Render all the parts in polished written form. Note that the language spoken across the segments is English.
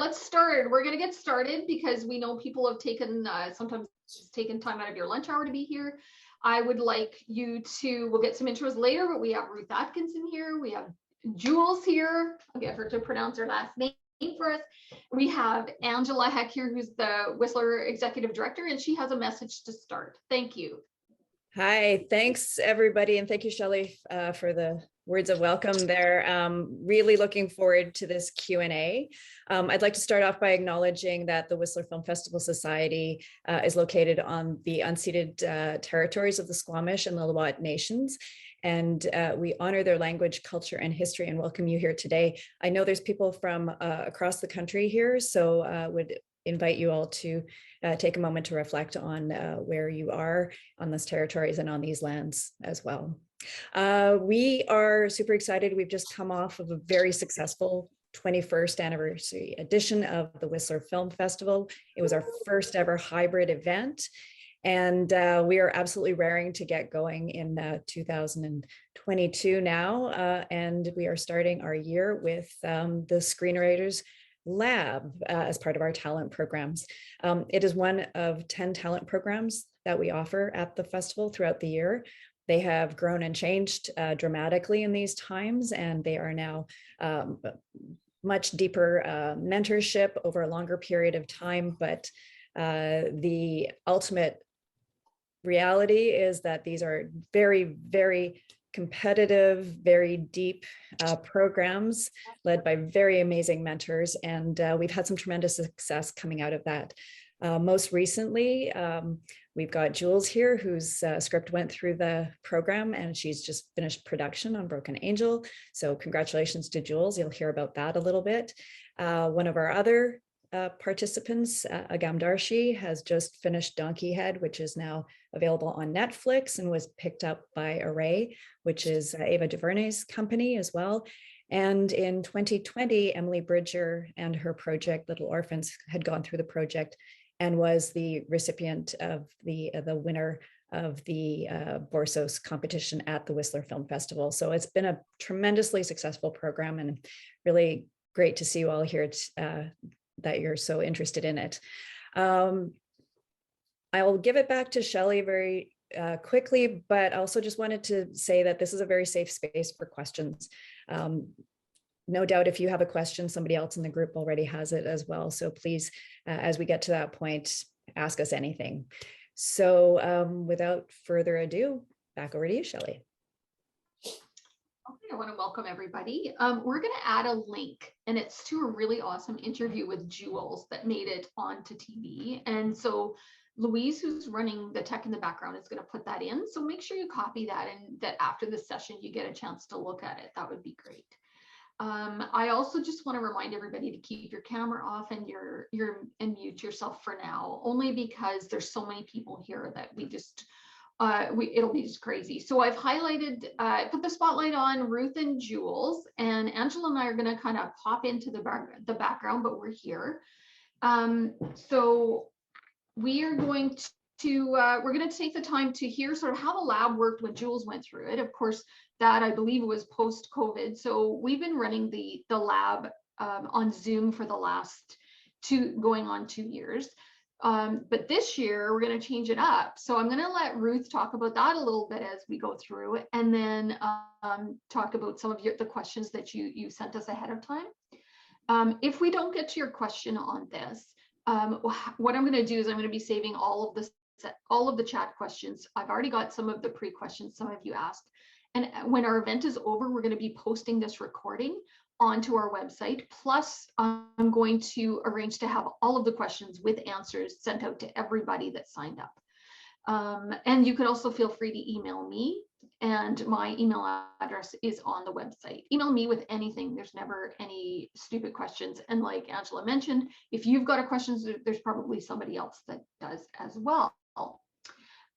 let's start. We're going to get started because we know people have taken sometimes taken time out of your lunch hour to be here. I would like you to, we'll get some intros later, but we have Ruth Atkinson here. We have Jules here. I'll get her to pronounce her last name for us. We have Angela Heck here, who's the Whistler Executive Director, and she has a message to start. Thank you. Hi, thanks everybody, and thank you, Shelly, for the words of welcome there. Really looking forward to this Q&A. I'd like to start off by acknowledging that the Whistler Film Festival Society is located on the unceded territories of the Squamish and the Lil'wat Nations. And we honor their language, culture, and history and welcome you here today. I know there's people from across the country here, so would invite you all to take a moment to reflect on where you are on those territories and on these lands as well. We are super excited. We've just come off of a very successful 21st anniversary edition of the Whistler Film Festival. It was our first ever hybrid event. And we are absolutely raring to get going in 2022 now. And we are starting our year with the Screenwriters Lab as part of our talent programs. It is one of 10 talent programs that we offer at the festival throughout the year. They have grown and changed dramatically in these times, and they are now much deeper mentorship over a longer period of time. But the ultimate reality is that these are very, very competitive, very deep programs led by very amazing mentors. And we've had some tremendous success coming out of that. Most recently, we've got Jules here, whose script went through the program and she's just finished production on Broken Angel. So congratulations to Jules. You'll hear about that a little bit. One of our other participants, Agam Darshi, has just finished Donkey Head, which is now available on Netflix and was picked up by Array, which is Ava DuVernay's company as well. And in 2020, Emily Bridger and her project Little Orphans had gone through the project and was the recipient of the winner of the Borsos competition at the Whistler Film Festival. So it's been a tremendously successful program and really great to see you all here that you're so interested in it. I'll give it back to Shelly very quickly, but also just wanted to say that this is a very safe space for questions. No doubt if you have a question, somebody else in the group already has it as well. So please, as we get to that point, ask us anything. So without further ado, back over to you, Shelly. Okay, I want to welcome everybody. We're going to add a link, and it's to a really awesome interview with Jules that made it onto TV. And so Louise, who's running the tech in the background, is going to put that in. So make sure you copy that, and that after the session, you get a chance to look at it. That would be great. I also just want to remind everybody to keep your camera off and and mute yourself for now, only because there's so many people here that we just it'll be just crazy. So I've highlighted, put the spotlight on Ruth and Jules, and Angela and I are going to kind of pop into the background, but we're here. So we are going to we're going to take the time to hear sort of how the lab worked when Jules went through it. Of course, that I believe was post-COVID. So we've been running the lab on Zoom for the last going on 2 years. But this year we're going to change it up. So I'm going to let Ruth talk about that a little bit as we go through it, and then talk about some of the questions that you sent us ahead of time. If we don't get to your question on this, what I'm going to do is I'm going to be saving all of the chat questions. I've already got some of the pre-questions some of you asked. And when our event is over, we're going to be posting this recording onto our website. Plus, I'm going to arrange to have all of the questions with answers sent out to everybody that signed up. And you can also feel free to email me, and my email address is on the website. Email me with anything. There's never any stupid questions. And like Angela mentioned, if you've got a question, there's probably somebody else that does as well.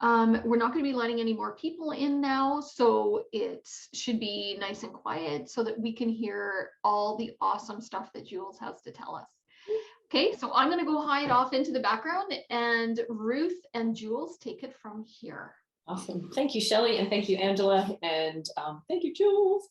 We're not going to be letting any more people in now, so it should be nice and quiet so that we can hear all the awesome stuff that Jules has to tell us. Okay, so I'm going to go hide off into the background, and Ruth and Jules take it from here. Awesome. Thank you, Shelly, and thank you, Angela, and thank you, Jules.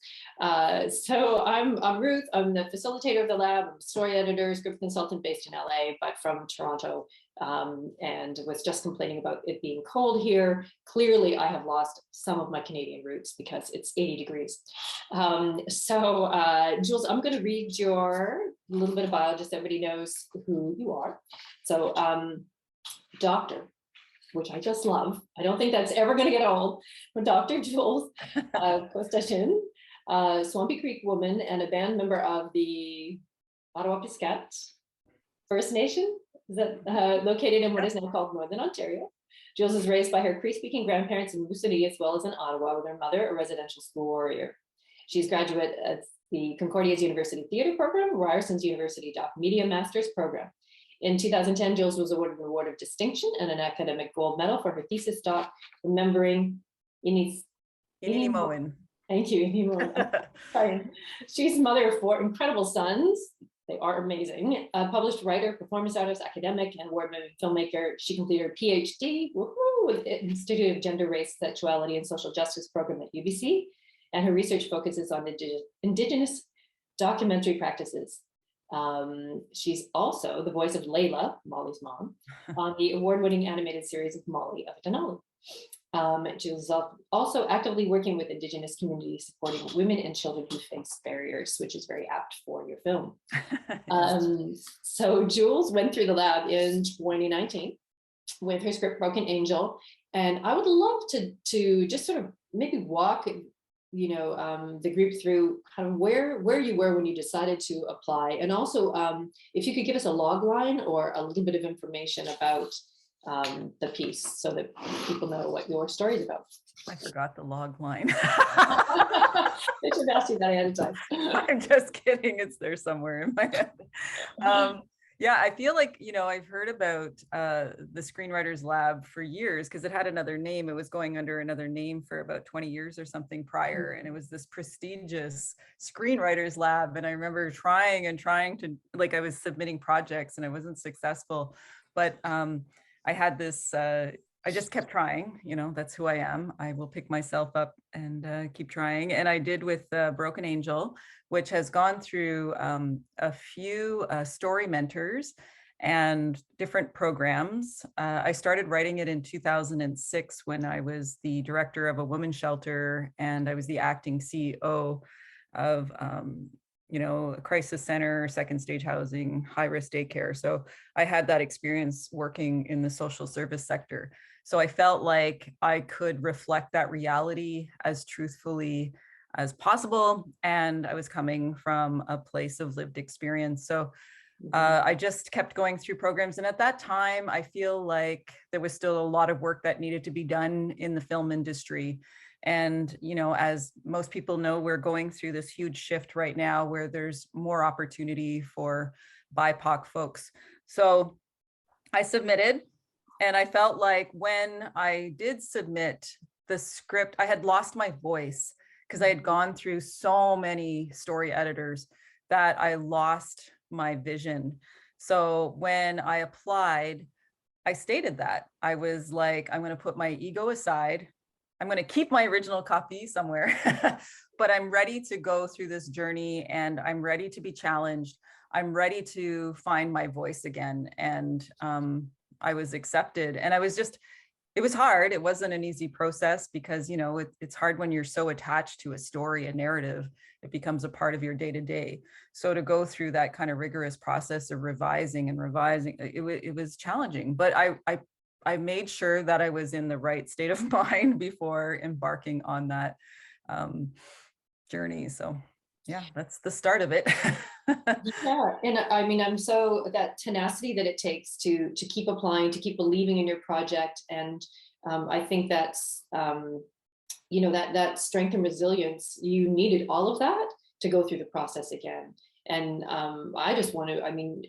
So I'm Ruth. I'm the facilitator of the lab. I'm a story editor, script consultant based in LA, but from Toronto, and was just complaining about it being cold here. Clearly, I have lost some of my Canadian roots because it's 80 degrees. Jules, I'm going to read your little bit of bio, just so everybody knows who you are. So, doctor, which I just love. I don't think that's ever going to get old. For Dr. Jules Koostachin, Swampy Creek woman and a band member of the Ottawa Piscat First Nation, is that located in what is now called Northern Ontario. Jules was raised by her Cree-speaking grandparents in Moosonee as well as in Ottawa, with her mother a residential school warrior. She's graduate at the Concordia's University Theatre Program, Ryerson's University Doc Media Masters Program. In 2010, Jules was awarded an Award of Distinction and an academic gold medal for her thesis doc, remembering Inimoen. Thank you, Inimoen. Sorry. She's mother of 4 incredible sons. They are amazing. A published writer, performance artist, academic, and award-winning filmmaker. She completed her PhD with the Institute of Gender, Race, Sexuality, and Social Justice program at UBC. And her research focuses on Indigenous documentary practices. She's also the voice of Layla, Molly's mom, on the award-winning animated series of Molly of Denali. Jules is also actively working with Indigenous communities, supporting women and children who face barriers, which is very apt for your film. So Jules went through the lab in 2019 with her script Broken Angel, and I would love to just sort of maybe walk the group through kind of where you were when you decided to apply, and also if you could give us a log line or a little bit of information about the piece so that people know what your story is about. I forgot the log line. I should ask you that ahead of time. I'm just kidding. It's there somewhere in my head. Yeah, I feel like, I've heard about the Screenwriters Lab for years because it had another name. It was going under another name for about 20 years or something prior. And it was this prestigious Screenwriters Lab. And I remember trying to, I was submitting projects and I wasn't successful. But I had this, I just kept trying, that's who I am. I will pick myself up and keep trying. And I did with Broken Angel, which has gone through a few story mentors and different programs. I started writing it in 2006 when I was the director of a women's shelter, and I was the acting CEO of a crisis center, second stage housing, high-risk daycare. So I had that experience working in the social service sector. So I felt like I could reflect that reality as truthfully as possible. And I was coming from a place of lived experience. So I just kept going through programs. And at that time, I feel like there was still a lot of work that needed to be done in the film industry. And, as most people know, we're going through this huge shift right now where there's more opportunity for BIPOC folks. So I submitted, and I felt like when I did submit the script, I had lost my voice because I had gone through so many story editors that I lost my vision. So when I applied, I stated that. I was like, I'm going to put my ego aside. I'm going to keep my original copy somewhere, but I'm ready to go through this journey, and I'm ready to be challenged. I'm ready to find my voice again. And I was accepted, and it was hard. It wasn't an easy process because, it's hard when you're so attached to a story, a narrative, it becomes a part of your day-to-day. So to go through that kind of rigorous process of revising, it was challenging, but I made sure that I was in the right state of mind before embarking on that journey. So yeah, that's the start of it. Yeah, and I mean, I'm so that tenacity that it takes to keep applying, to keep believing in your project, and I think that's that strength and resilience. You needed all of that to go through the process again. And I just want to,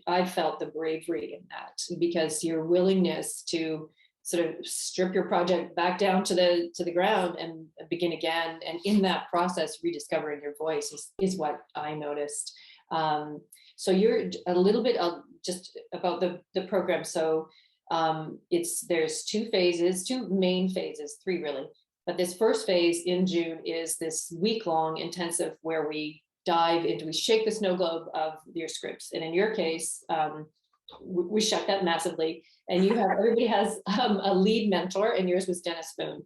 I felt the bravery in that, because your willingness to sort of strip your project back down to the ground and begin again, and in that process rediscovering your voice is what I noticed. So you're a little bit just about the program. So There's two phases, two main phases, three really. But this first phase in June is this week-long intensive where we shake the snow globe of your scripts. And in your case, we shook that massively. And everybody has a lead mentor, and yours was Dennis Spoon.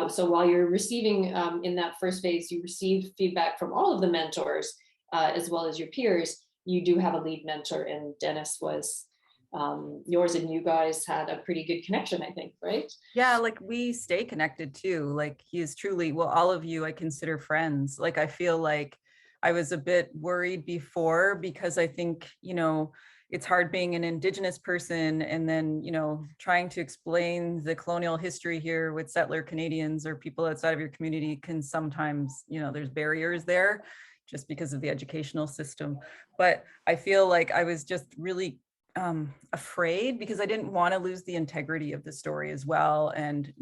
So while you're receiving in that first phase, you receive feedback from all of the mentors, as well as your peers. You do have a lead mentor, and Dennis was yours, and you guys had a pretty good connection, I think, right? Yeah, like we stay connected too. Like he is truly, well, all of you I consider friends. Like I feel like I was a bit worried before because I think, it's hard being an Indigenous person and then, trying to explain the colonial history here with settler Canadians or people outside of your community can sometimes, there's barriers there just because of the educational system. But I feel like I was just really afraid because I didn't want to lose the integrity of the story as well. And,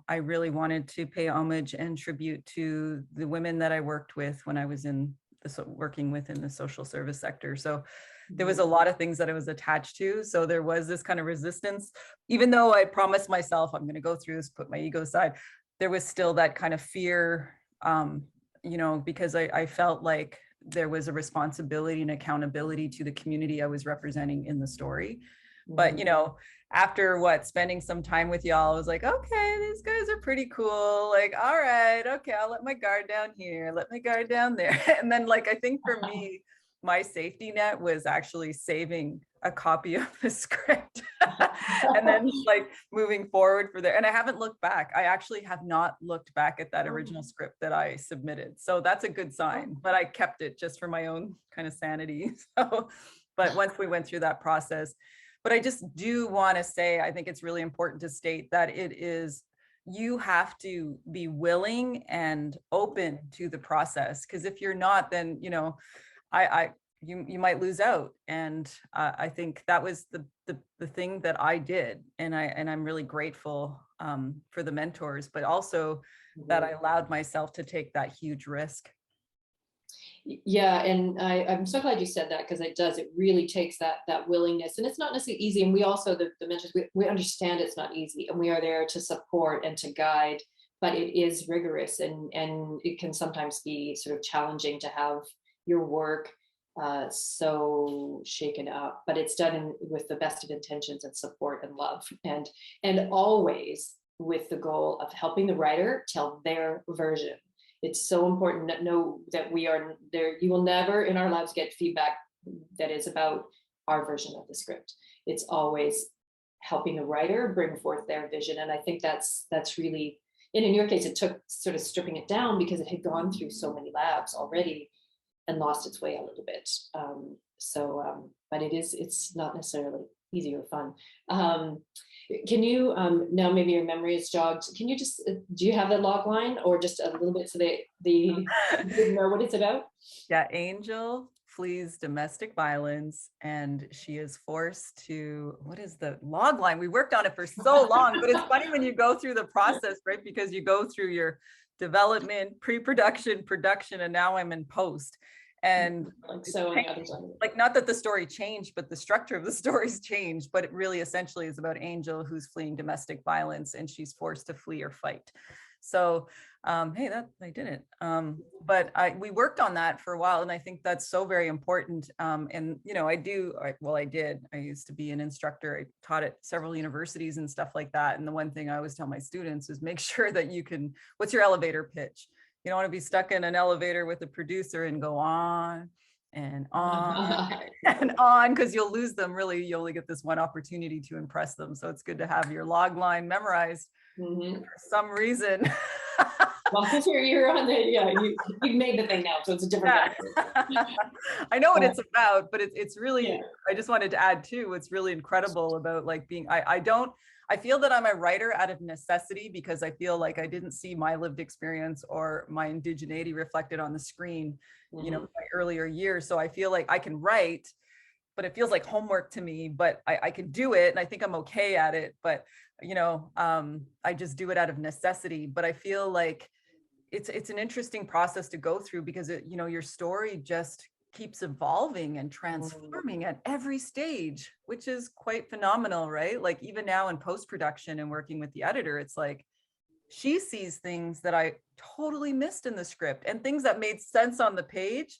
I really wanted to pay homage and tribute to the women that I worked with when I was working within the social service sector. So there was a lot of things that I was attached to. So there was this kind of resistance, even though I promised myself I'm going to go through this, put my ego aside, there was still that kind of fear, because I felt like there was a responsibility and accountability to the community I was representing in the story. But, after spending some time with y'all, I was like, okay, these guys are pretty cool. Like, all right, okay, I'll let my guard down here, let my guard down there. And then I think for me, my safety net was actually saving a copy of the script and then moving forward for there. And I haven't looked back. I actually have not looked back at that original script that I submitted. So that's a good sign, but I kept it just for my own kind of sanity. So, but once we went through that process, but I just do want to say, I think it's really important to state that you have to be willing and open to the process. Because if you're not, then, you might lose out. And I think that was the thing that I did. And I'm really grateful for the mentors, but also that I allowed myself to take that huge risk. Yeah, and I'm so glad you said that, because it really takes that willingness, and it's not necessarily easy. And we also, the mentors, we understand it's not easy, and we are there to support and to guide, but it is rigorous, and it can sometimes be sort of challenging to have your work so shaken up, but it's done with the best of intentions and support and love, and always with the goal of helping the writer tell their version. It's so important to know that we are there. You will never in our labs get feedback that is about our version of the script. It's always helping the writer bring forth their vision. And I think that's really, and in your case, it took sort of stripping it down because it had gone through so many labs already and lost its way a little bit. But it's not necessarily easy or fun. Can you, now maybe your memory is jogged, can you just, do you have that log line or just a little bit so they know what it's about? Yeah, Angel flees domestic violence and she is forced to, what is the log line? We worked on it for so long, but it's funny when you go through the process, right? Because you go through your development, pre-production, production, and now I'm in post. And not that the story changed, but the structure of the story's changed, but it really essentially is about Angel who's fleeing domestic violence and she's forced to flee or fight. So, hey, that I did it. But we worked on that for a while, and I think that's so very important. And I used to be an instructor. I taught at several universities and stuff like that. And the one thing I always tell my students is make sure that what's your elevator pitch? You don't want to be stuck in an elevator with a producer and go on and on and on, because you'll lose them. Really, you only get this one opportunity to impress them. So it's good to have your log line memorized for some reason. Well, because you're on the, you've made the thing now, so it's a different. I know what it's about, but it's really, I just wanted to add too, what's really incredible about being, I feel that I'm a writer out of necessity because I feel like I didn't see my lived experience or my indigeneity reflected on the screen, my earlier years. So I feel like I can write, but it feels like homework to me, but I can do it. And I think I'm okay at it, but I just do it out of necessity. But I feel like it's an interesting process to go through because your story just keeps evolving and transforming at every stage, which is quite phenomenal, right? Like even now in post-production and working with the editor, it's like she sees things that I totally missed in the script, and things that made sense on the page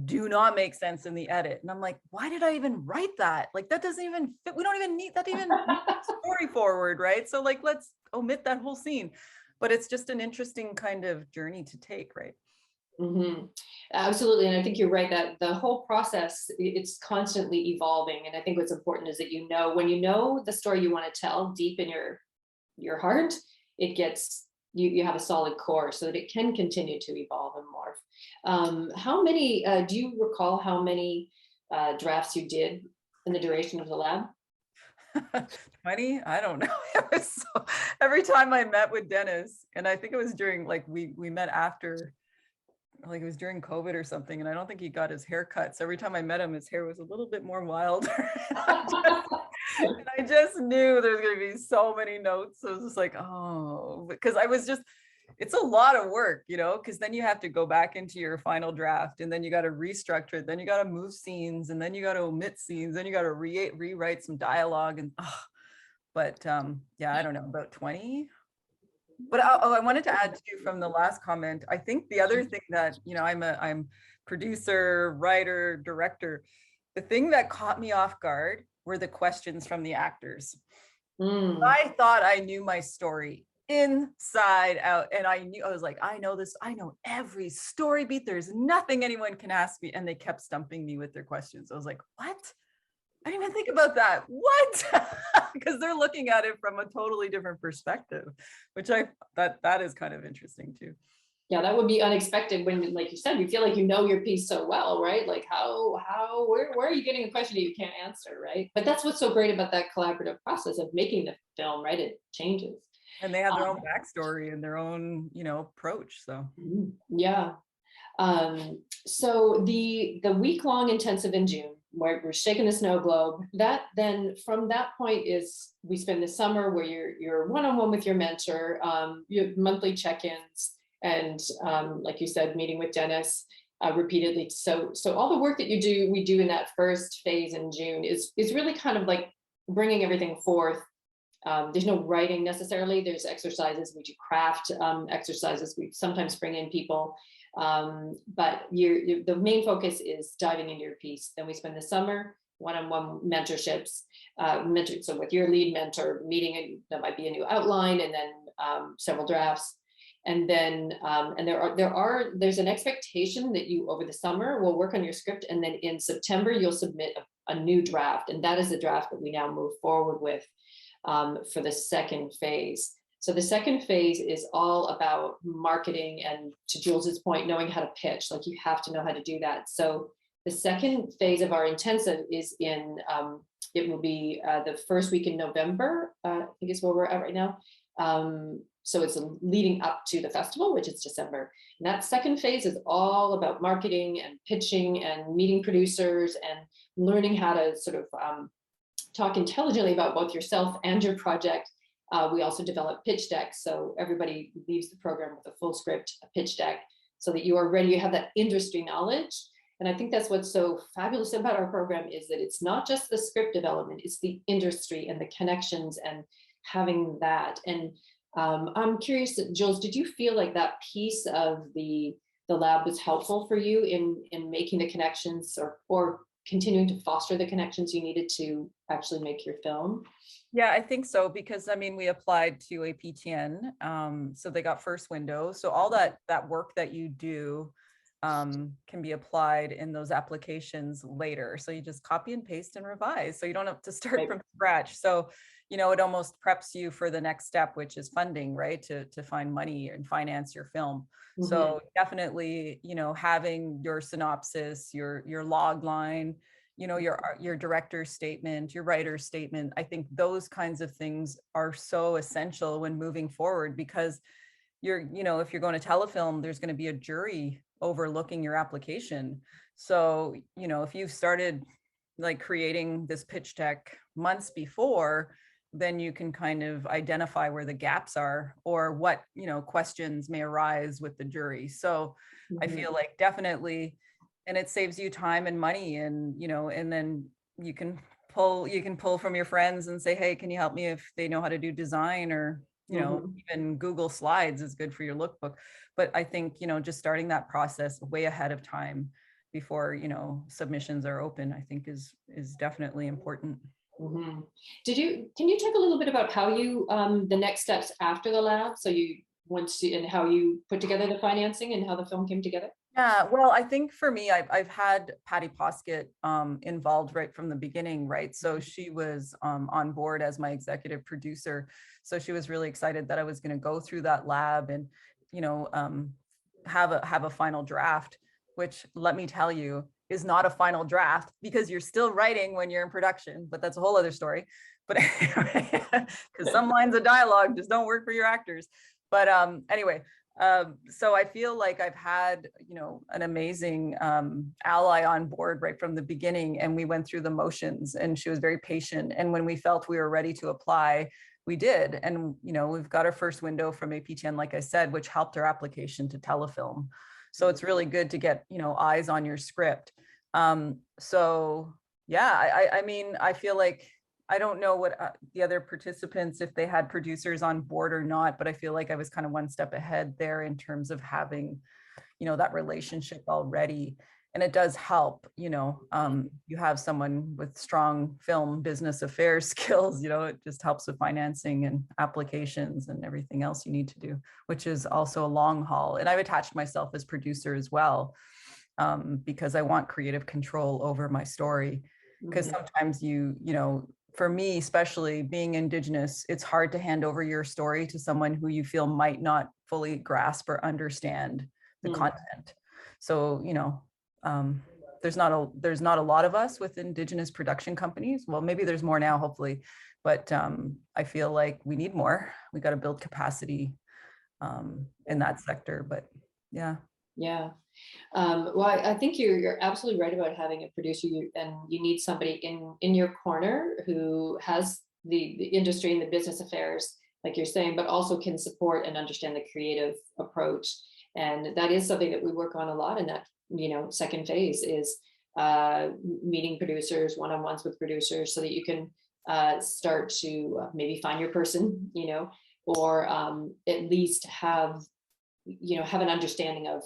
do not make sense in the edit. And I'm like, why did I even write that? Like that doesn't even fit. We don't even need that to even move the story forward, right? So like, let's omit that whole scene. But it's just an interesting kind of journey to take, right? Mm-hmm. Absolutely. And I think you're right that the whole process, it's constantly evolving. And I think what's important is that, you know, when you know the story you want to tell deep in your heart, it gets, you have a solid core so that it can continue to evolve and morph. How many, do you recall how many drafts you did in the duration of the lab? 20? I don't know. It was so, every time I met with Dennis, and I think it was during, like, we met after, like it was during COVID or something, and I don't think he got his hair cut. So every time I met him, his hair was a little bit more wilder. And I just knew there's going to be so many notes. So I was just like, oh, because I was just, it's a lot of work, you know, because then you have to go back into your final draft, and then you got to restructure it. Then you got to move scenes, and then you got to omit scenes. Then you got to rewrite some dialogue. And, yeah, I don't know, about 20. But I wanted to add too from the last comment. I think the other thing that, you know, I'm producer, writer, director. The thing that caught me off guard were the questions from the actors. I thought I knew my story inside out, and I was like, I know this, I know every story beat. There's nothing anyone can ask me, and they kept stumping me with their questions. I was like, what? I didn't even think about that. What? Because they're looking at it from a totally different perspective, which that is kind of interesting too. Yeah, that would be unexpected when, like you said, you feel like you know your piece so well, right? Like where are you getting a question that you can't answer, right? But that's what's so great about that collaborative process of making the film, right? It changes. And they have their own backstory and their own, you know, approach. So yeah. So the week-long intensive in June, where we're shaking the snow globe, that then from that point is we spend the summer where you're one-on-one with your mentor, you have monthly check-ins, and like you said, meeting with Dennis repeatedly. So all the work that we do in that first phase in June is really kind of like bringing everything forth. There's no writing necessarily. There's exercises. We do craft exercises. We sometimes bring in people. But the main focus is diving into your piece. Then we spend the summer one-on-one mentorships, so with your lead mentor, meeting, that might be a new outline, and then several drafts. And then there's an expectation that you over the summer will work on your script, and then in September you'll submit a new draft, and that is the draft that we now move forward with for the second phase. So the second phase is all about marketing, and to Jules's point, knowing how to pitch. Like, you have to know how to do that. So the second phase of our intensive is in, it will be the first week in November, I think is where we're at right now. So it's leading up to the festival, which is December. And that second phase is all about marketing and pitching and meeting producers and learning how to sort of talk intelligently about both yourself and your project. We also develop pitch decks. So everybody leaves the program with a full script, a pitch deck, so that you are ready, you have that industry knowledge. And I think that's what's so fabulous about our program, is that it's not just the script development, it's the industry and the connections and having that. And I'm curious, Jules, did you feel like that piece of the lab was helpful for you in making the connections or continuing to foster the connections you needed to actually make your film? Yeah, I think so, because I mean, we applied to a PTN, so they got first window. So all that work that you do can be applied in those applications later. So you just copy and paste and revise. So you don't have to start from scratch. So, you know, it almost preps you for the next step, which is funding, right? To find money and finance your film. Mm-hmm. So definitely, you know, having your synopsis, your log line, you know, your director's statement, your writer's statement. I think those kinds of things are so essential when moving forward, because you know, if you're going to telefilm, there's going to be a jury overlooking your application. So, you know, if you've started like creating this pitch deck months before, then you can kind of identify where the gaps are or what, you know, questions may arise with the jury. So I feel like definitely And it saves you time and money, and and then you can pull from your friends and say, hey, can you help me if they know how to do design, or even Google Slides is good for your lookbook. But I think just starting that process way ahead of time before submissions are open, I think is definitely important. Can you talk a little bit about how you the next steps after the lab, so you and how you put together the financing and how the film came together? Yeah, well, I think for me, I've had Patty Poskett involved right from the beginning, right? So she was on board as my executive producer. So she was really excited that I was going to go through that lab and, have a final draft, which, let me tell you, is not a final draft, because you're still writing when you're in production, but that's a whole other story. But because some lines of dialogue just don't work for your actors. But anyway, so I feel like I've had, an amazing ally on board right from the beginning, and we went through the motions, and she was very patient. And when we felt we were ready to apply, we did. And, we've got our first window from APTN, like I said, which helped our application to telefilm. So it's really good to get, eyes on your script. So yeah, I mean, I feel like, I don't know what the other participants, if they had producers on board or not, but I feel like I was kind of one step ahead there in terms of having, that relationship already. And it does help, you have someone with strong film business affairs skills, it just helps with financing and applications and everything else you need to do, which is also a long haul. And I've attached myself as producer as well, because I want creative control over my story. Because sometimes for me, especially being Indigenous, it's hard to hand over your story to someone who you feel might not fully grasp or understand the content. So, there's not a lot of us with Indigenous production companies. Well, maybe there's more now, hopefully, but I feel like we need more. We got to build capacity in that sector. But yeah. Yeah. Well, I think you're absolutely right about having a producer, and you need somebody in your corner who has the industry and the business affairs, like you're saying, but also can support and understand the creative approach. And that is something that we work on a lot in that, second phase is meeting producers, one-on-ones with producers, so that you can start to maybe find your person, or at least have an understanding of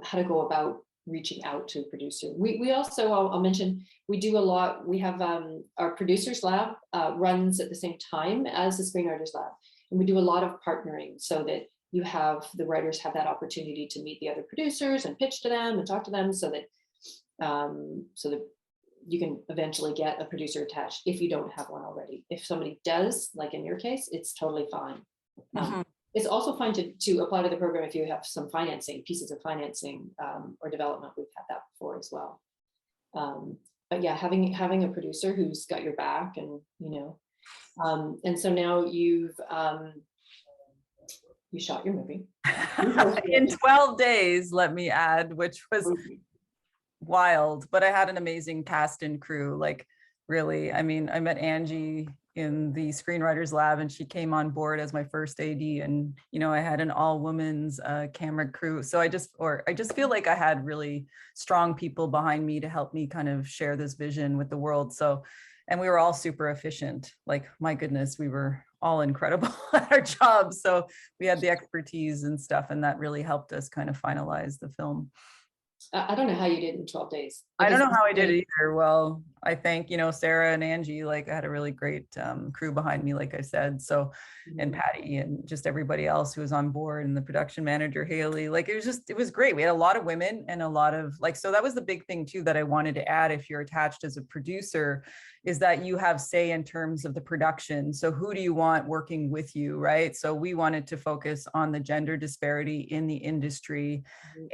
how to go about reaching out to a producer. We also, I'll mention, we do a lot. We have our Producers Lab runs at the same time as the Screenwriters Lab. And we do a lot of partnering so that the writers have that opportunity to meet the other producers and pitch to them and talk to them, so that you can eventually get a producer attached if you don't have one already. If somebody does, like in your case, it's totally fine. It's also fine to apply to the program if you have some pieces of financing or development. We've had that before as well. But yeah, having a producer who's got your back, and and so now you shot your movie in 12 days, let me add, which was wild. But I had an amazing cast and crew. Like, really, I mean, I met Angie in the Screenwriters Lab, and she came on board as my first AD, and I had an all-women's camera crew. So I just feel like I had really strong people behind me to help me kind of share this vision with the world. So, and we were all super efficient. Like, my goodness, we were all incredible at our jobs. So we had the expertise and stuff, and that really helped us kind of finalize the film. I don't know how you did in 12 days. I don't know how I did it either. Well, I think, Sarah and Angie, like, I had a really great crew behind me, like I said. So, and Patty and just everybody else who was on board, and the production manager, Haley, like, it was great. We had a lot of women and a lot of so that was the big thing too, that I wanted to add. If you're attached as a producer, is that you have say in terms of the production. So who do you want working with you, right? So we wanted to focus on the gender disparity in the industry,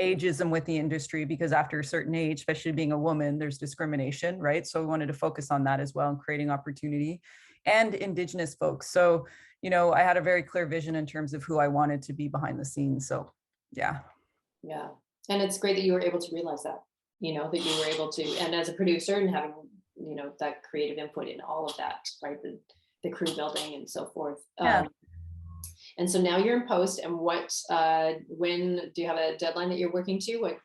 ageism with the industry, because after a certain age, especially being a woman, there's discrimination, right? So we wanted to focus on that as well, and creating opportunity, and Indigenous folks. So, I had a very clear vision in terms of who I wanted to be behind the scenes. So yeah. Yeah. And it's great that you were able to realize that, that you were able to, and as a producer, and having that creative input in all of that, right? The crew building and so forth. Yeah. And so now you're in post, and when do you have a deadline that you're working to?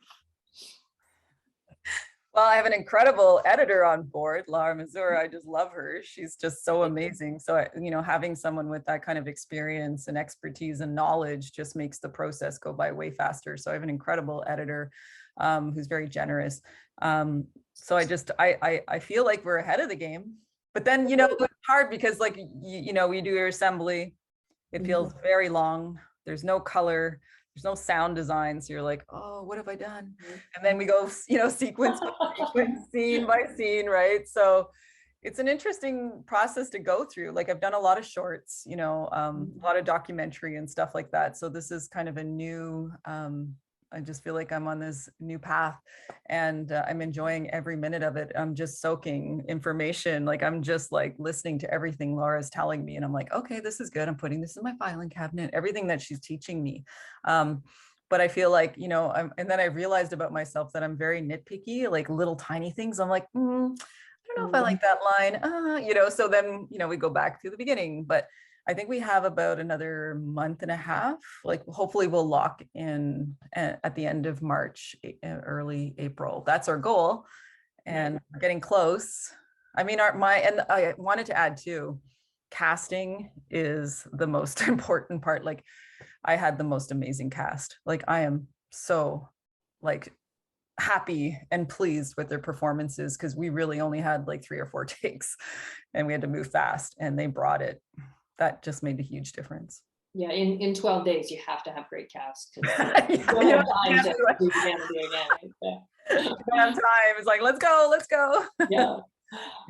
Well, I have an incredible editor on board, Laura Mazur. I just love her. She's just so amazing. So, having someone with that kind of experience and expertise and knowledge just makes the process go by way faster. So I have an incredible editor who's very generous. So I feel like we're ahead of the game. But then, it's hard because like, we do your assembly. It feels very long. There's no color. There's no sound design. So you're like, oh, what have I done? And then we go, sequence by sequence, scene by scene, right? So it's an interesting process to go through. Like I've done a lot of shorts, a lot of documentary and stuff like that. So this is kind of a new, I just feel like I'm on this new path and I'm enjoying every minute of it. I'm just soaking information. Like I'm just like listening to everything Laura's telling me. And I'm like, okay, this is good. I'm putting this in my filing cabinet, everything that she's teaching me. But I feel like, and then I realized about myself that I'm very nitpicky, like little tiny things. I'm like, I don't know if I like that line, so then, we go back to the beginning, but I think we have about another month and a half, like hopefully we'll lock in at the end of March, early April. That's our goal. And we're getting close. I mean, and I wanted to add too, casting is the most important part. Like I had the most amazing cast. Like I am so like happy and pleased with their performances because we really only had like 3 or 4 takes and we had to move fast and they brought it. That just made a huge difference. Yeah, in 12 days, you have to have great cast. You don't don't have time to do Vanity again. You don't have time. It's like, let's go. Yeah.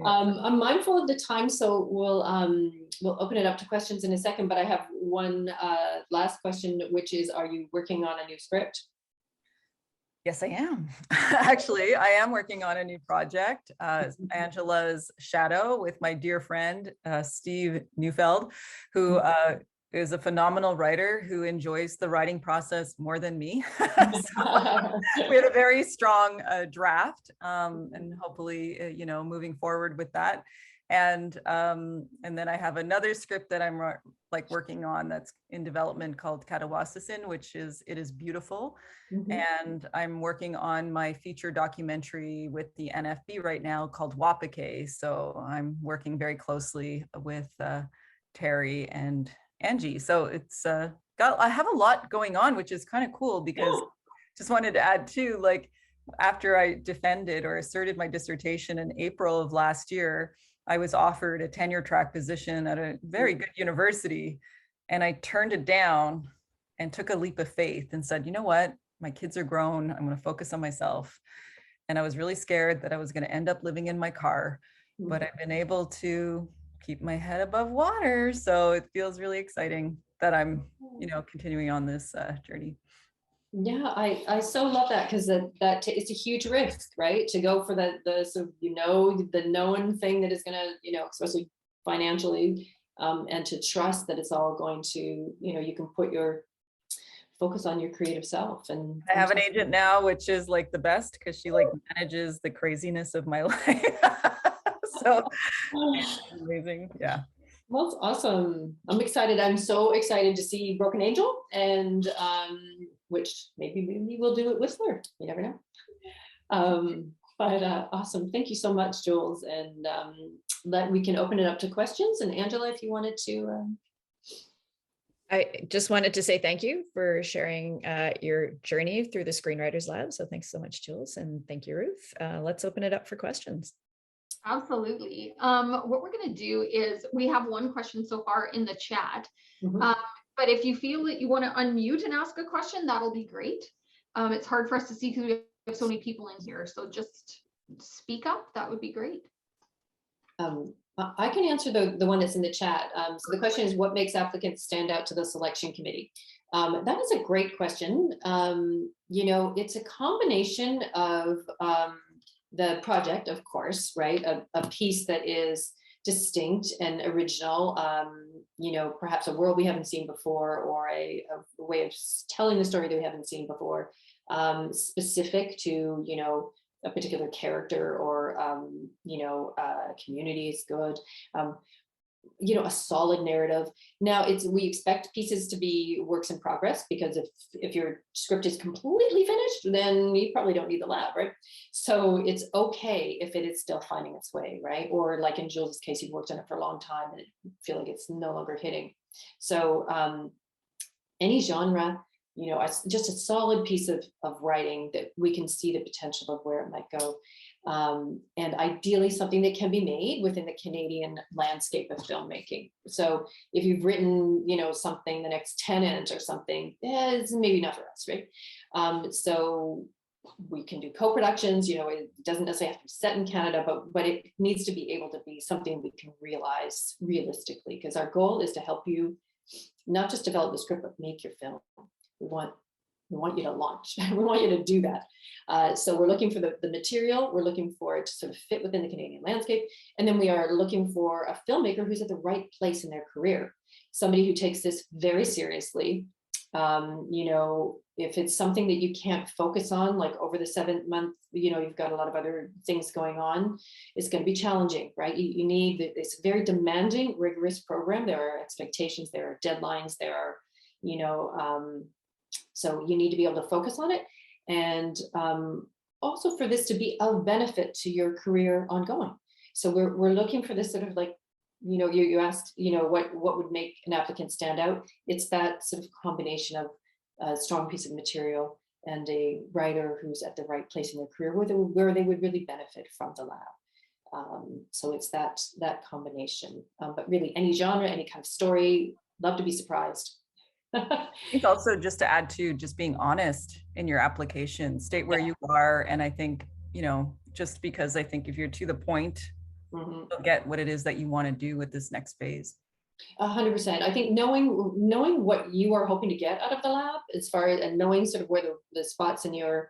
I'm mindful of the time, so we'll open it up to questions in a second, but I have one last question, which is, are you working on a new script? Yes, I am. Actually, I am working on a new project, Angela's Shadow, with my dear friend, Steve Neufeld, who is a phenomenal writer who enjoys the writing process more than me. So, we had a very strong draft and hopefully, moving forward with that. And then I have another script that I'm like working on that's in development called Katawasasin, which is It Is Beautiful. And I'm working on my feature documentary with the NFB right now called Wapake. So I'm working very closely with Terry and Angie. So it's I have a lot going on, which is kind of cool because just wanted to add too, like after I defended or asserted my dissertation in April of last year, I was offered a tenure track position at a very good university. And I turned it down and took a leap of faith and said, you know what? My kids are grown. I'm going to focus on myself. And I was really scared that I was going to end up living in my car, but I've been able to keep my head above water. So it feels really exciting that I'm, continuing on this journey. Yeah, I so love that because that it's a huge risk, right? To go for the sort of, the known thing that is going to, especially financially, and to trust that it's all going to, you can put your focus on your creative self. And I have an agent now, which is like the best because she like manages the craziness of my life. So amazing. Yeah. Well, it's awesome. I'm excited. I'm so excited to see Broken Angel, and which maybe we'll do it Whistler. You never know. But awesome. Thank you so much, Jules. And we can open it up to questions. And Angela, if you wanted to. I just wanted to say thank you for sharing your journey through the Screenwriters Lab. So thanks so much, Jules. And thank you, Ruth. Let's open it up for questions. Absolutely. What we're going to do is we have one question so far in the chat, but if you feel that you want to unmute and ask a question, that'll be great. It's hard for us to see because we have so many people in here. So just speak up. That would be great. I can answer the one that's in the chat. So the question is, what makes applicants stand out to the selection committee? That is a great question. It's a combination of the project, of course, right? A piece that is distinct and original, perhaps a world we haven't seen before, or a way of telling the story that we haven't seen before, specific to, a particular character or, community is good. a solid narrative. Now we expect pieces to be works in progress, because if your script is completely finished, then you probably don't need the lab, right? So it's okay if it is still finding its way, right? Or like in Jules' case, he worked on it for a long time and I feel like it's no longer hitting. So any genre, just a solid piece of writing that we can see the potential of where it might go. And ideally something that can be made within the Canadian landscape of filmmaking. So if you've written, something, The Next Tenant or something, it's maybe not for us, right? So we can do co-productions, it doesn't necessarily have to be set in Canada, but it needs to be able to be something we can realize realistically, because our goal is to help you not just develop the script, but make your film. We want you to launch. We want you to do that. So we're looking for the material. We're looking for it to sort of fit within the Canadian landscape. And then we are looking for a filmmaker who's at the right place in their career. Somebody who takes this very seriously. If it's something that you can't focus on, like over the 7th month, you've got a lot of other things going on, it's going to be challenging, right? You need this very demanding, rigorous program. There are expectations, there are deadlines, there are, so you need to be able to focus on it. And also for this to be of benefit to your career ongoing. So we're looking for this sort of like, you asked, what would make an applicant stand out? It's that sort of combination of a strong piece of material and a writer who's at the right place in their career where they would really benefit from the lab. So it's that combination, but really any genre, any kind of story, love to be surprised. I think also just to add to just being honest in your application, state where you are. And I think, just because I think if you're to the point, you'll get what it is that you want to do with this next phase. 100%. I think knowing what you are hoping to get out of the lab, as far as, and knowing sort of where the spots in your,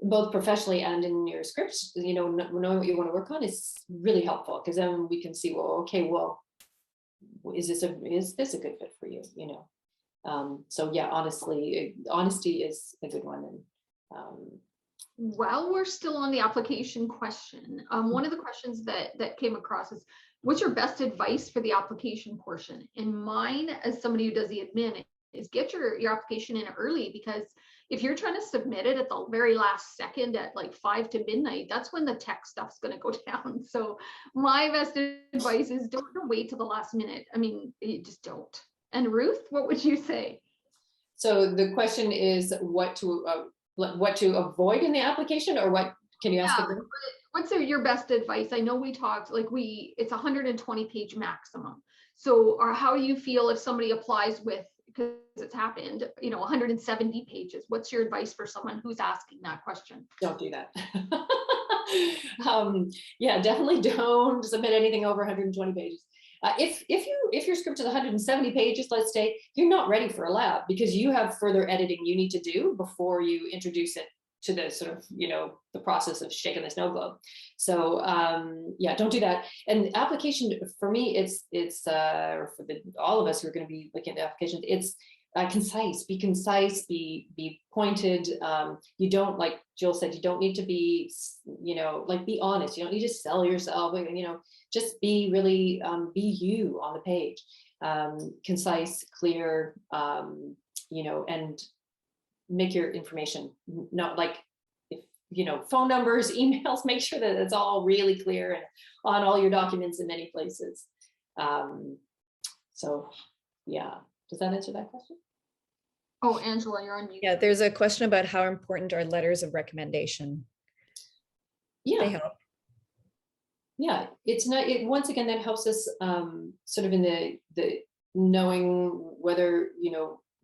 both professionally and in your scripts, knowing what you want to work on is really helpful, because then we can see, is this a good fit for you? So yeah, honesty is a good one. And while we're still on the application question, one of the questions that came across is, what's your best advice for the application portion? And mine, as somebody who does the admin, is get your application in early, because if you're trying to submit it at the very last second at like 5 to midnight, that's when the tech stuff's going to go down. So my best advice is don't wait till the last minute. I mean, you just don't. And Ruth, what would you say? So the question is what to avoid in the application, or what can you ask? What's your best advice? I know we talked it's 120 page maximum. So, or how you feel if somebody applies with, because it's happened, 170 pages. What's your advice for someone who's asking that question? Don't do that. Yeah, definitely don't submit anything over 120 pages. If your script is 170 pages, let's say, you're not ready for a lab, because you have further editing you need to do before you introduce it to the sort of, the process of shaking the snow globe. So yeah, don't do that. And the application, for me, it's for all of us who are going to be looking at the applications, it's concise, be pointed. You don't, like Jill said, you don't need to be, be honest. You don't need to sell yourself, just be really, be you on the page. Concise, clear, and make your information not like, phone numbers, emails, make sure that it's all really clear and on all your documents in many places. So yeah, does that answer that question? Oh, Angela, you're on mute. Yeah, there's a question about how important are letters of recommendation. Yeah. They help. Yeah, it's not, once again, that helps us sort of in the knowing whether,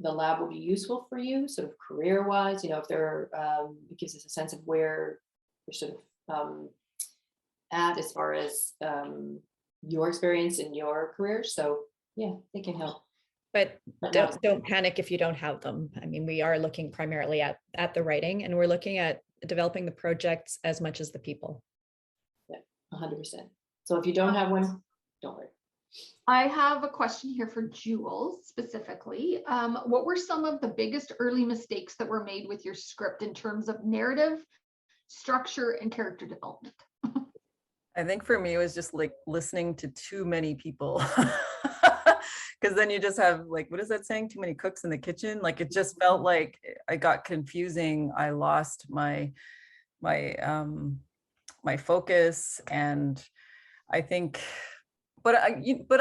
the lab will be useful for you, sort of career-wise, if there, it gives us a sense of where you're sort of at as far as your experience in your career. So yeah, it can help. But don't panic if you don't have them. I mean, we are looking primarily at the writing, and we're looking at developing the projects as much as the people. Yeah, 100%. So if you don't have one, don't worry. I have a question here for Jules specifically. What were some of the biggest early mistakes that were made with your script in terms of narrative, structure, and character development? I think for me, it was just like listening to too many people. Because then you just have like, what is that saying? Too many cooks in the kitchen. Like it just felt like I got confusing. I lost my my focus, and I think, but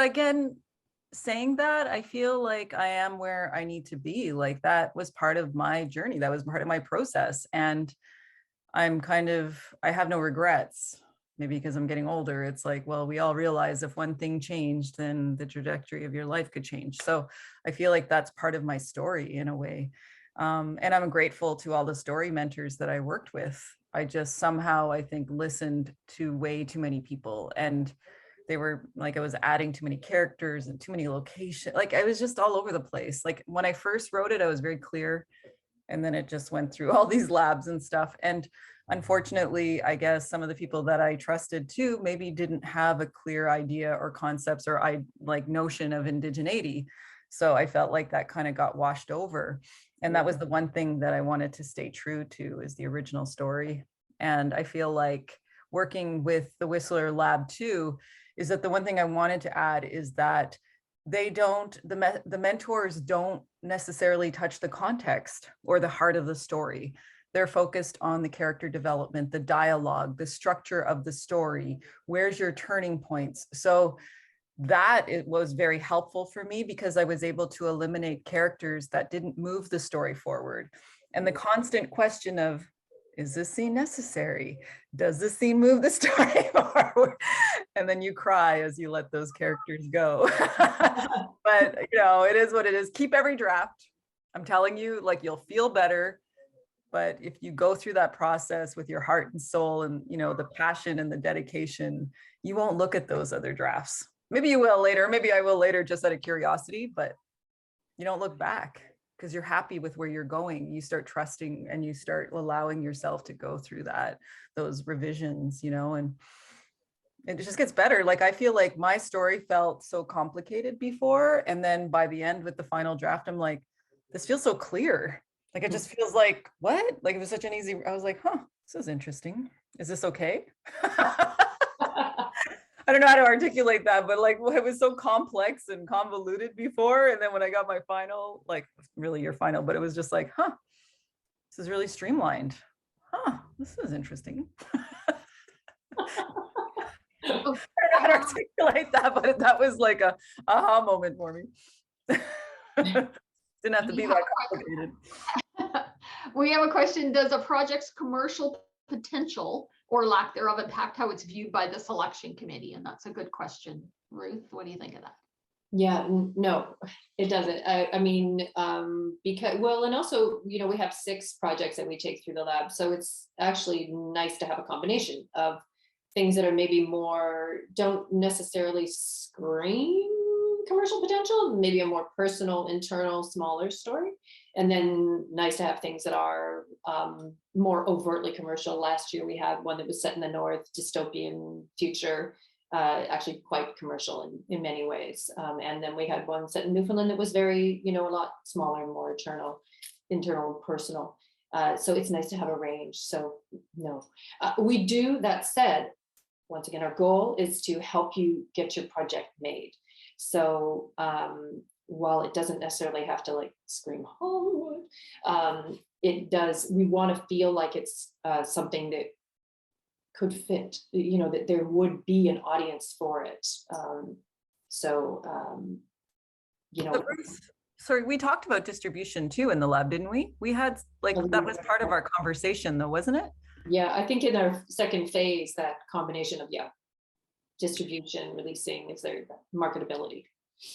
again, saying that, I feel like I am where I need to be. Like that was part of my journey. That was part of my process, and I have no regrets. Maybe because I'm getting older, it's like, well, we all realize if one thing changed, then the trajectory of your life could change. So I feel like that's part of my story in a way. And I'm grateful to all the story mentors that I worked with. I just somehow, I think, listened to way too many people, and they were like, I was adding too many characters and too many locations. Like I was just all over the place. Like when I first wrote it, I was very clear, and then it just went through all these labs and stuff. And unfortunately, I guess some of the people that I trusted too maybe didn't have a clear idea or concepts or notion of indigeneity. So I felt like that kind of got washed over. And that was the one thing that I wanted to stay true to, is the original story. And I feel like working with the Whistler Lab too, is that the one thing I wanted to add is that the mentors don't necessarily touch the context or the heart of the story. They're focused on the character development, the dialogue, the structure of the story. Where's your turning points? So that it was very helpful for me, because I was able to eliminate characters that didn't move the story forward. And the constant question of, is this scene necessary? Does this scene move the story forward? And then you cry as you let those characters go. But it is what it is. Keep every draft. I'm telling you, like, you'll feel better. But if you go through that process with your heart and soul and, the passion and the dedication, you won't look at those other drafts. Maybe you will later. Maybe I will later, just out of curiosity, but you don't look back because you're happy with where you're going. You start trusting and you start allowing yourself to go through those revisions, and it just gets better. Like, I feel like my story felt so complicated before. And then by the end with the final draft, I'm like, this feels so clear. Like, it just feels like, what? Like, it was such an easy, I was like, this is interesting. Is this okay? I don't know how to articulate that, but like, it was so complex and convoluted before. And then when I got my final, like really your final, but it was just like, this is really streamlined. This is interesting. I don't know how to articulate that, but that was like a aha moment for me. Didn't have to be that complicated. We have a question. Does a project's commercial potential or lack thereof impact how it's viewed by the selection committee? And that's a good question. Ruth, what do you think of that? Yeah, no, it doesn't. I mean, because, well, and also, we have 6 projects that we take through the lab. So it's actually nice to have a combination of things that are maybe don't necessarily scream commercial potential, maybe a more personal, internal, smaller story. And then nice to have things that are more overtly commercial. Last year, we had one that was set in the North, dystopian future, actually quite commercial in many ways. And then we had one set in Newfoundland that was very, a lot smaller and more internal, personal. So it's nice to have a range. So no, we do. That said, once again, our goal is to help you get your project made. So while it doesn't necessarily have to like scream Hollywood, it does. We want to feel like it's something that could fit, that there would be an audience for it. Sorry, we talked about distribution too in the lab, didn't we? We had that was part of our conversation though, wasn't it? Yeah, I think in our second phase, that combination of distribution, releasing, is there marketability.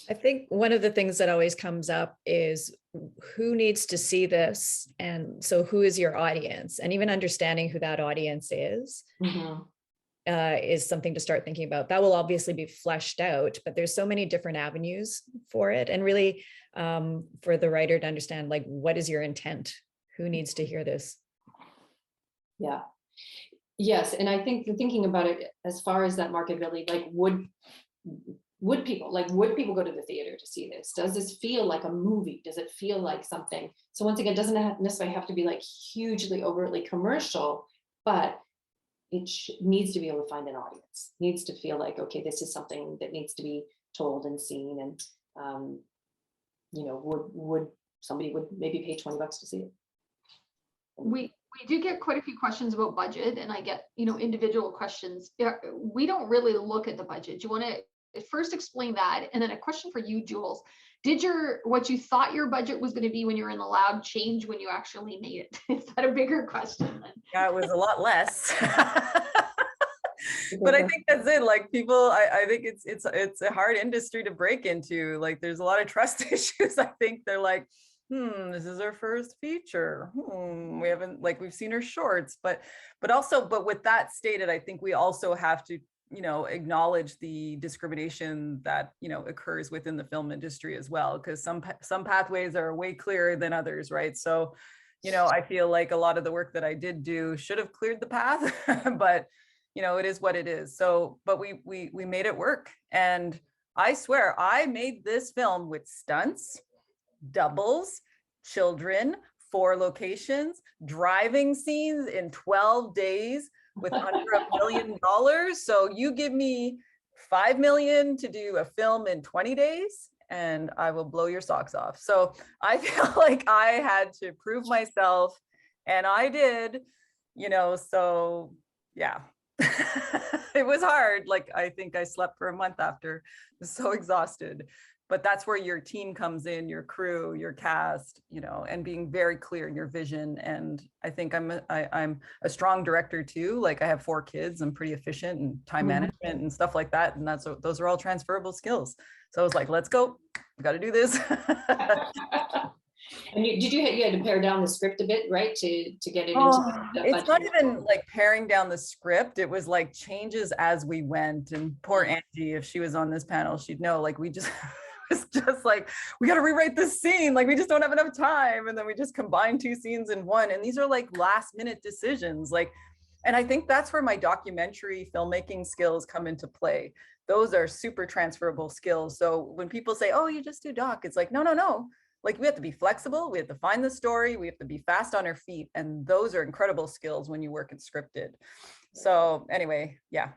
I think one of the things that always comes up is who needs to see this, and so who is your audience, and even understanding who that audience is something to start thinking about. That will obviously be fleshed out, but there's so many different avenues for it, and really for the writer to understand, like, what is your intent, who needs to hear this. Yeah. Yes, and I think thinking about it as far as that marketability, like would people go to the theater to see this? Does this feel like a movie? Does it feel like something? So once again, it doesn't necessarily have to be like hugely overtly commercial, but needs to be able to find an audience, needs to feel like, okay, this is something that needs to be told and seen, and would somebody would maybe pay $20 to see it. We do get quite a few questions about budget, and I get, individual questions. We don't really look at the budget. Do you want to first explain that? And then a question for you, Jules. Did what you thought your budget was going to be when you were in the lab change when you actually made it? Is that a bigger question then? Yeah, it was a lot less. But I think that's it. Like people, I think it's a hard industry to break into. Like there's a lot of trust issues. I think they're like, this is our first feature. We haven't, like, we've seen her shorts, but with that stated, I think we also have to, acknowledge the discrimination that, occurs within the film industry as well, because some pathways are way clearer than others, right? So, I feel like a lot of the work that I did do should have cleared the path, but, it is what it is. So, but we made it work. And I swear I made this film with stunts, doubles, children, 4 locations, driving scenes in 12 days with under $1 million. So you give me $5 million to do a film in 20 days and I will blow your socks off. So I feel like I had to prove myself, and I did, so yeah. It was hard. Like, I think I slept for a month after. I was so exhausted. But that's where your team comes in, your crew, your cast, and being very clear in your vision. And I think I'm a strong director too. Like I have 4 kids, I'm pretty efficient in time management and stuff like that. And those are all transferable skills. So I was like, let's go, we got to do this. And you had to pare down the script a bit, right? To get it into the it's not even like paring down the script. It was like changes as we went. And poor Angie, if she was on this panel, she'd know, like we just it's just like, we got to rewrite this scene. Like we just don't have enough time. And then we just combine 2 scenes in one. And these are like last minute decisions. Like, and I think that's where my documentary filmmaking skills come into play. Those are super transferable skills. So when people say, oh, you just do doc, it's like, no. Like we have to be flexible. We have to find the story. We have to be fast on our feet. And those are incredible skills when you work in scripted. So anyway, yeah.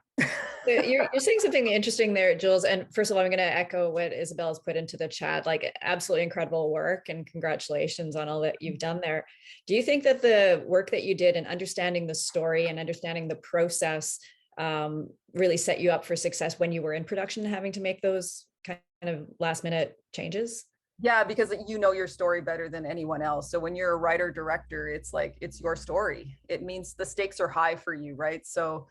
You're saying something interesting there, Jules. And first of all, I'm going to echo what Isabel's put into the chat, like absolutely incredible work and congratulations on all that you've done there. Do you think that the work that you did in understanding the story and understanding the process really set you up for success when you were in production, having to make those kind of last minute changes? Yeah, because you know your story better than anyone else. So when you're a writer director, it's like, it's your story. It means the stakes are high for you, right? So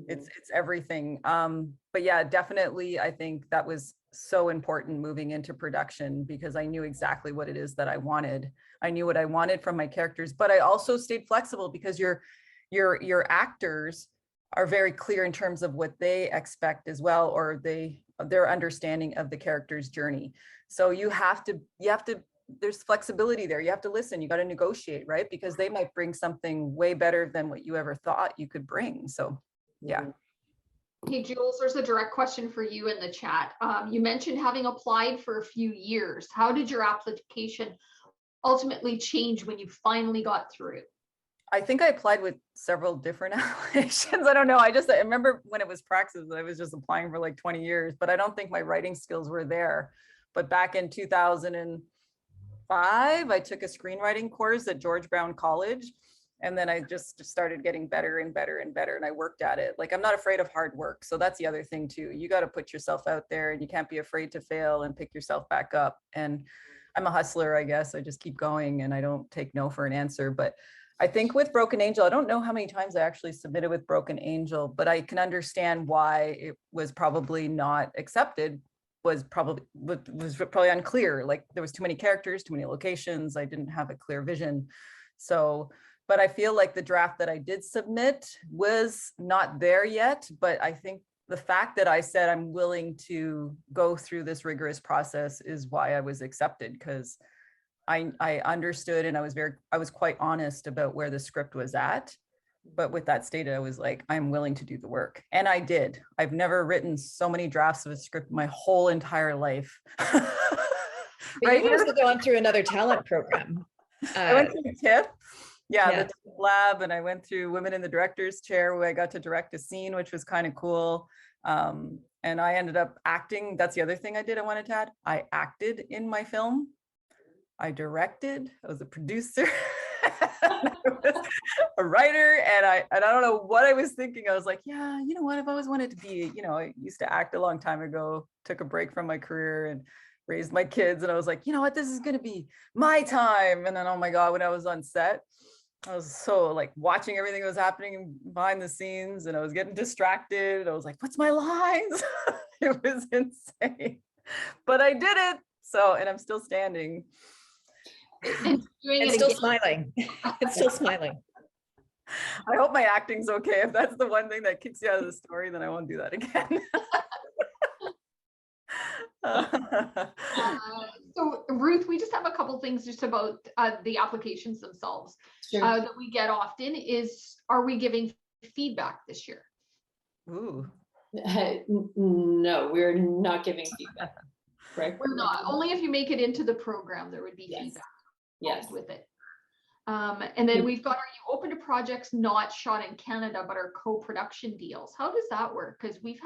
it's everything. But yeah, definitely, I think that was so important moving into production because I knew exactly what it is that I wanted. I knew what I wanted from my characters, but I also stayed flexible because your actors are very clear in terms of what they expect as well, or their understanding of the character's journey. So you have to, there's flexibility there. You have to listen, you got to negotiate, right? Because they might bring something way better than what you ever thought you could bring. So, yeah. Hey, Jules, there's a direct question for you in the chat. You mentioned having applied for a few years. How did your application ultimately change when you finally got through? I think I applied with several different applications. I don't know. I remember when it was Praxis, I was just applying for like 20 years, but I don't think my writing skills were there. But back in 2005, I took a screenwriting course at George Brown College. And then I just started getting better and better and better. And I worked at it. Like, I'm not afraid of hard work. So that's the other thing too. You got to put yourself out there and you can't be afraid to fail and pick yourself back up. And I'm a hustler, I guess. I just keep going and I don't take no for an answer. But I think with Broken Angel, I don't know how many times I actually submitted with Broken Angel, but I can understand why it was probably not accepted. Was probably unclear. Like there was too many characters, too many locations. I didn't have a clear vision. So, but I feel like the draft that I did submit was not there yet. But I think the fact that I said I'm willing to go through this rigorous process is why I was accepted, because I understood and I was quite honest about where the script was at. But with that stated, I was like, I'm willing to do the work. And I did. I've never written so many drafts of a script my whole entire life. Right? You've also gone through another talent program. I went through TIP. the lab, and I went through Women in the Director's Chair, where I got to direct a scene, which was kind of cool. And I ended up acting. That's the other thing I did. I wanted to add. I acted in my film. I directed. I was a producer. I was a writer, and I don't know what I was thinking. I was like, yeah, you know what? I've always wanted to be. I used to act a long time ago. Took a break from my career and raised my kids, and I was like, you know what? This is going to be my time. And then, oh my God, when I was on set, I was so like watching everything that was happening behind the scenes, and I was getting distracted. I was like, what's my lines? It was insane, but I did it. So, and I'm still standing. And It's still smiling. It's still smiling. I hope my acting's okay. If that's the one thing that kicks you out of the story, then I won't do that again. So Ruth, we just have a couple things just about the applications themselves that we get often. Are we giving feedback this year? Ooh. No, we're not giving feedback. Right? We're not. Only if you make it into the program, there would be feedback with it. And then we've got, are you open to projects not shot in Canada, but are co-production deals? How does that work? Because we've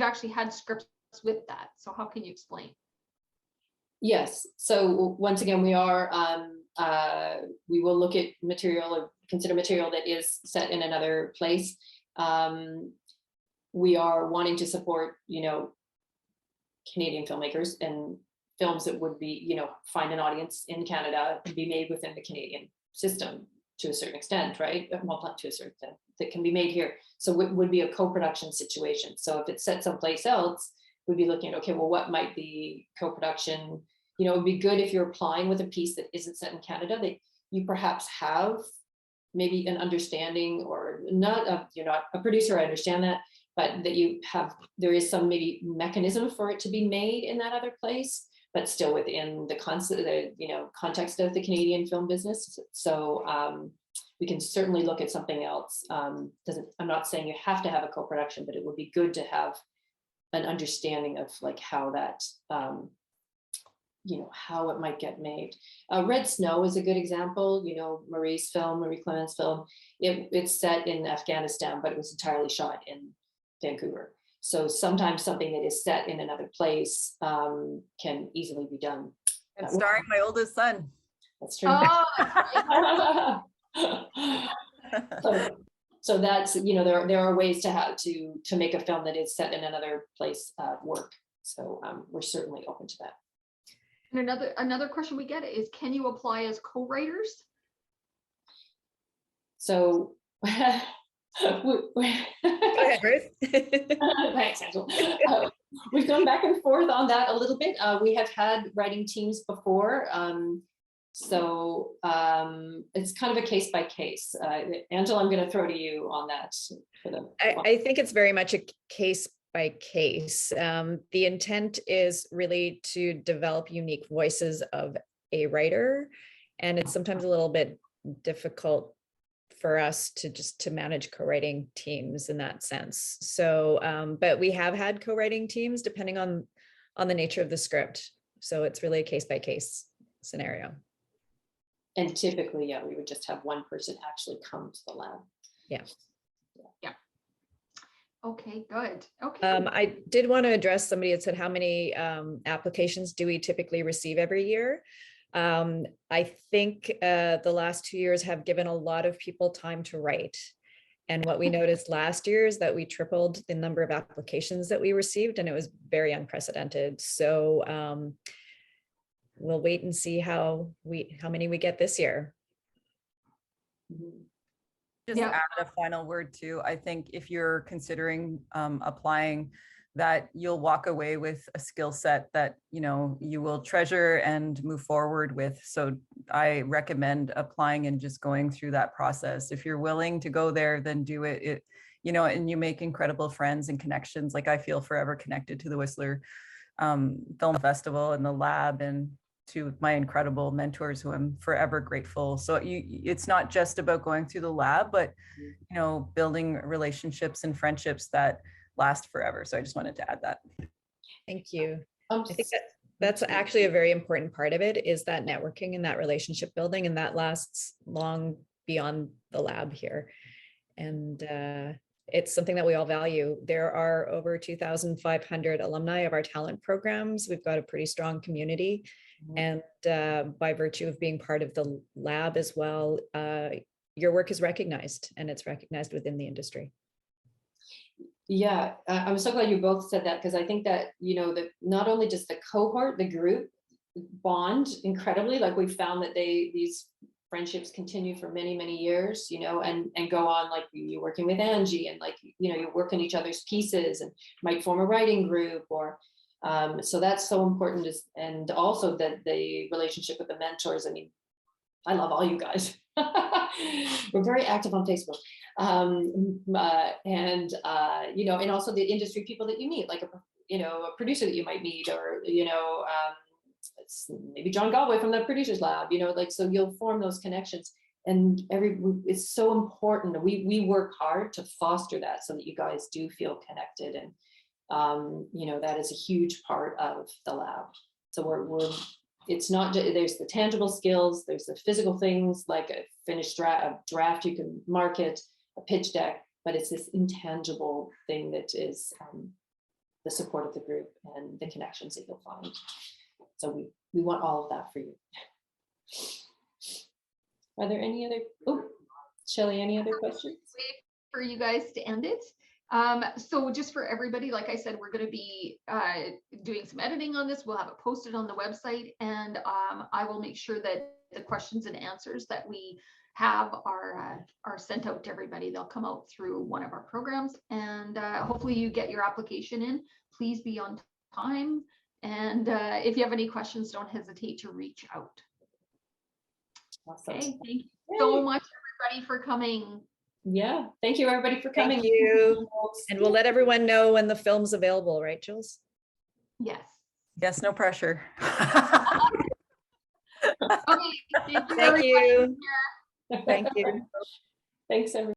actually had scripts with that. So how can you explain? Yes. So once again, we will look at material or consider material that is set in another place. We are wanting to support, Canadian filmmakers and films that would be, find an audience in Canada and be made within the Canadian system to a certain extent, right? Well, not to a certain extent, that can be made here. So it would be a co-production situation. So if it's set someplace else, we'd be looking at, okay, well, what might be co-production? It would be good if you're applying with a piece that isn't set in Canada, that you perhaps have maybe an understanding, or not, you're not a producer, I understand that, but that there is some maybe mechanism for it to be made in that other place, but still within the context of the Canadian film business. So we can certainly look at something else. I'm not saying you have to have a co-production, but it would be good to have an understanding of like how that, how it might get made. Red Snow is a good example. Marie Clement's film. It's set in Afghanistan, but it was entirely shot in Vancouver. So sometimes something that is set in another place can easily be done. And starring my oldest son. That's true. So that's, there are ways to make a film that is set in another place work. So we're certainly open to that. And another question we get is, can you apply as co-writers? So Go ahead, Ruth. Thanks, Angela. We've gone back and forth on that a little bit. We have had writing teams before. So it's kind of a case by case. Angela, I'm going to throw to you on that. I think it's very much a case by case. The intent is really to develop unique voices of a writer, and it's sometimes a little bit difficult for us to manage co-writing teams in that sense. So, but we have had co-writing teams depending on the nature of the script. So it's really a case by case scenario. And typically, we would just have one person actually come to the lab. Yeah. Okay, good. Okay. I did want to address, somebody had said, how many applications do we typically receive every year? I think the last 2 years have given a lot of people time to write. And what we noticed last year is that we tripled the number of applications that we received, and it was very unprecedented. So we'll wait and see how many we get this year. Just add a final word too. I think if you're considering applying, that you'll walk away with a skill set that you will treasure and move forward with. So I recommend applying and just going through that process. If you're willing to go there, then do it. And you make incredible friends and connections. Like I feel forever connected to the Whistler Film Festival and the lab, and to my incredible mentors who I'm forever grateful. So it's not just about going through the lab, but building relationships and friendships that last forever. So I just wanted to add that. Thank you. That's actually a very important part of it, is that networking and that relationship building, and that lasts long beyond the lab here. And it's something that we all value. There are over 2,500 alumni of our talent programs. We've got a pretty strong community. And by virtue of being part of the lab as well, your work is recognized, and it's recognized within the industry. Yeah, I'm so glad you both said that, because I think that, you know, that not only just the cohort, the group bond incredibly, like we found that these friendships continue for many, many years, you know, and go on, like you're working with Angie, and like, you know, you work on each other's pieces and might form a writing group, or so that's so important. And also that the relationship with the mentors. I mean, I love all you guys. We're very active on Facebook. You know, and also the industry people that you meet, like a producer that you might meet, or, you know, maybe John Galway from the Producers Lab, you know, like, so you'll form those connections, and it's so important. We work hard to foster that, so that you guys do feel connected. And, you know, that is a huge part of the lab. So it's not just, there's the tangible skills, there's the physical things, like a finished draft you can market, a pitch deck, but it's this intangible thing that is the support of the group and the connections that you'll find. So we want all of that for you. Are there any other, Shelly, any other questions? Wait for you guys to end it. So just for everybody, like I said, we're going to be doing some editing on this. We'll have it posted on the website, and I will make sure that the questions and answers that we have are sent out to everybody. They'll come out through one of our programs, and hopefully you get your application in. Please be on time. And if you have any questions, don't hesitate to reach out. Awesome. Okay, thank you so much, everybody, for coming. Yeah, thank you everybody for coming. Thank you. And we'll let everyone know when the film's available, right, Jules? Yes. Yes, no pressure. Okay, thank you. Thank you. Thank you. Thanks everyone.